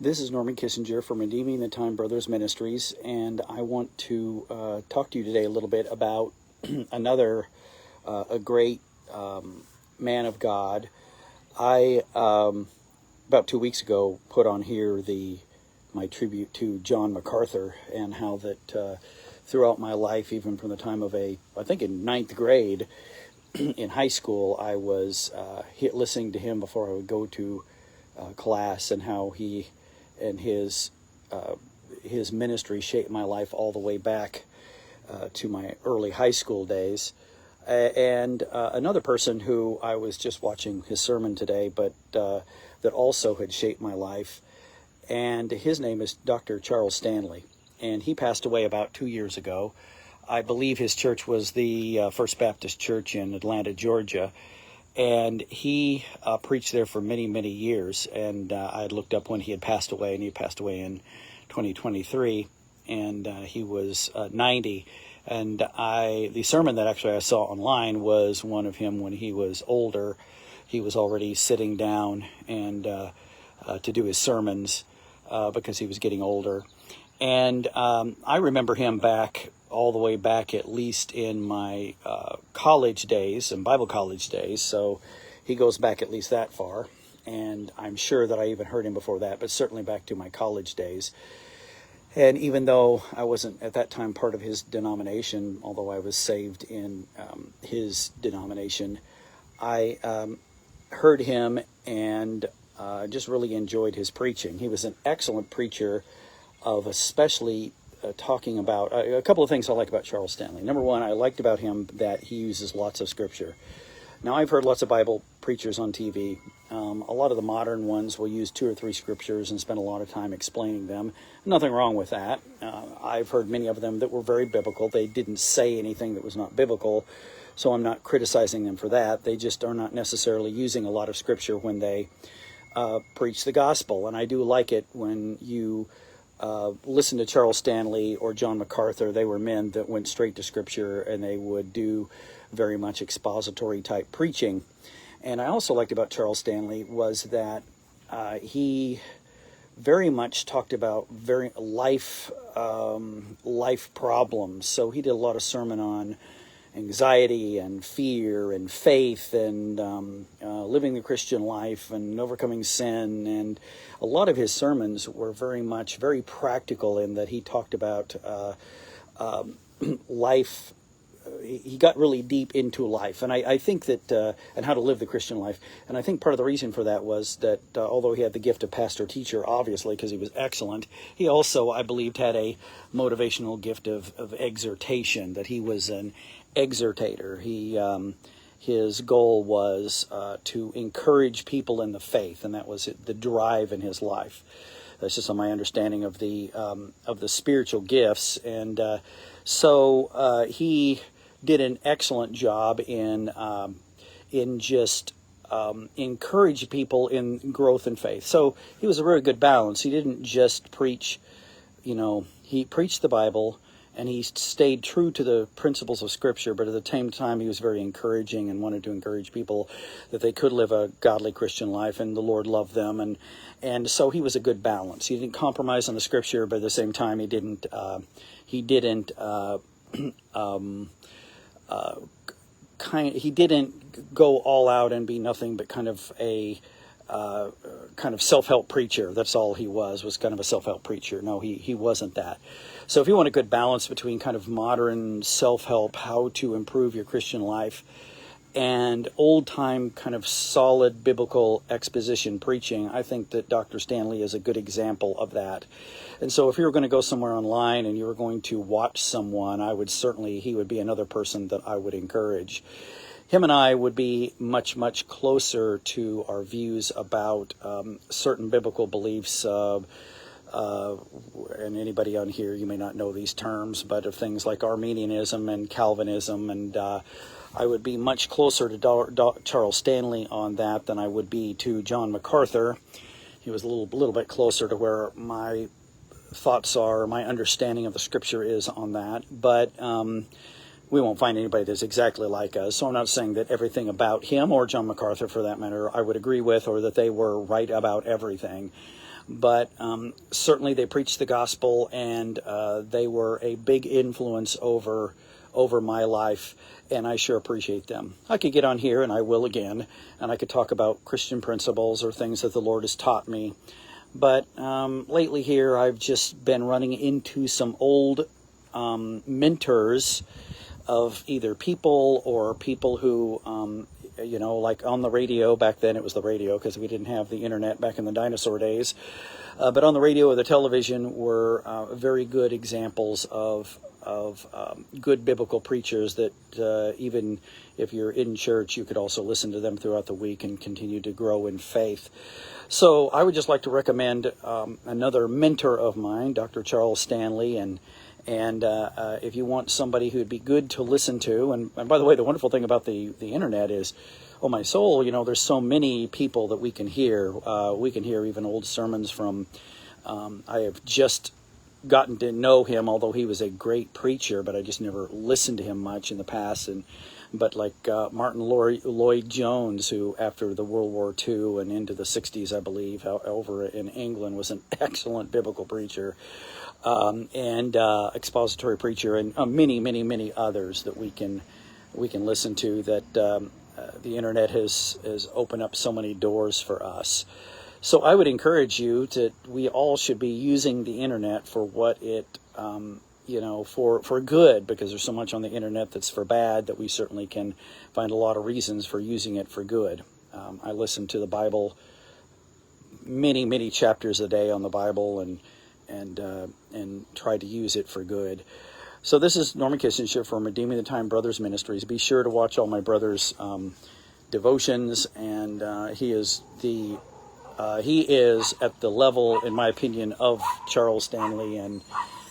This is Norman Kissinger from Redeeming the Time Brothers Ministries, and I want to talk to you today a little bit about another a great man of God. I about 2 weeks ago put on here my tribute to John MacArthur, and how that throughout my life, even from the time of I think in 9th grade in high school, I was listening to him before I would go to class, and how he and his ministry shaped my life all the way back to my early high school days. And another person who I was just watching his sermon today, but that also had shaped my life, and his name is Dr. Charles Stanley, and he passed away about 2 years ago. I believe his church was the First Baptist Church in Atlanta, Georgia. And he preached there for many, many years. And I had looked up when he had passed away, and he passed away in 2023. And he was 90. And the sermon that actually I saw online was one of him when he was older. He was already sitting down and to do his sermons because he was getting older. And I remember him all the way back, at least in my college days and Bible college days. So he goes back at least that far. And I'm sure that I even heard him before that, but certainly back to my college days. And even though I wasn't at that time part of his denomination, although I was saved in his denomination, I heard him and just really enjoyed his preaching. He was an excellent preacher of especially talking about a couple of things I like about Charles Stanley. Number one, I liked about him that he uses lots of scripture. Now, I've heard lots of Bible preachers on TV. A lot of the modern ones will use 2 or 3 scriptures and spend a lot of time explaining them. Nothing wrong with that. I've heard many of them that were very biblical. They didn't say anything that was not biblical, so I'm not criticizing them for that. They just are not necessarily using a lot of scripture when they preach the gospel. And I do like it when you listen to Charles Stanley or John MacArthur. They were men that went straight to Scripture, and they would do very much expository type preaching. And I also liked about Charles Stanley was that he very much talked about life problems. So he did a lot of sermon on anxiety and fear and faith and living the Christian life and overcoming sin. And a lot of his sermons were very practical in that he talked about life. He got really deep into life, and I think that, and how to live the Christian life. And I think part of the reason for that was that although he had the gift of pastor-teacher, obviously, because he was excellent, he also, I believed, had a motivational gift of exhortation, that he was an exhortator. His goal was to encourage people in the faith, and that was the drive in his life. That's just on my understanding of the spiritual gifts. And so he did an excellent job in just encourage people in growth in faith. So he was a very good balance. He didn't just preach, he preached the Bible, and he stayed true to the principles of Scripture, but at the same time he was very encouraging and wanted to encourage people that they could live a godly Christian life, and the Lord loved them. And so he was a good balance. He didn't compromise on the Scripture, but at the same time he didn't go all out and be nothing but kind of a self-help preacher. That's all he was kind of a self-help preacher. No, he wasn't that. So if you want a good balance between kind of modern self-help, how to improve your Christian life, and old-time kind of solid biblical exposition preaching, I think that Dr. Stanley is a good example of that. And so if you were going to go somewhere online and you were going to watch someone, he would be another person that I would encourage. Him and I would be much, much closer to our views about certain biblical beliefs. And anybody on here, you may not know these terms, but of things like Arminianism and Calvinism. And I would be much closer to Charles Stanley on that than I would be to John MacArthur. He was a little bit closer to where my thoughts are, my understanding of the Scripture is on that. But we won't find anybody that's exactly like us. So I'm not saying that everything about him or John MacArthur, for that matter, I would agree with, or that they were right about everything. but certainly they preached the gospel, and they were a big influence over my life, and I sure appreciate them. I could get on here, and I will again, and I could talk about Christian principles or things that the Lord has taught me. But lately here, I've just been running into some old mentors of either people or people who, like on the radio. Back then it was the radio because we didn't have the internet back in the dinosaur days. But on the radio or the television were very good examples of good biblical preachers that even if you're in church, you could also listen to them throughout the week and continue to grow in faith. So I would just like to recommend another mentor of mine, Dr. Charles Stanley, and if you want somebody who'd be good to listen to, and by the way, the wonderful thing about the internet is, oh my soul, there's so many people that we can hear. We can hear even old sermons from, I have just gotten to know him, although he was a great preacher, but I just never listened to him much in the past. But like Martin Lloyd-Jones, who after the World War II and into the 60s, I believe, over in England, was an excellent biblical preacher, and expository preacher, and many others that we can listen to, that the internet has opened up so many doors for us. So I would encourage you we all should be using the internet for what it, for good, because there's so much on the internet that's for bad that we certainly can find a lot of reasons for using it for good. I listen to the Bible, many chapters a day on the Bible, and try to use it for good. So this is Norman Kissinger from Redeeming the Time Brothers Ministries. Be sure to watch all my brother's devotions, and he is at the level, in my opinion, of Charles Stanley, and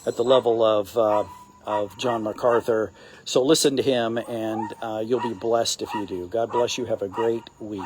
at the level of John MacArthur. So listen to him, and you'll be blessed if you do. God bless you. Have a great week.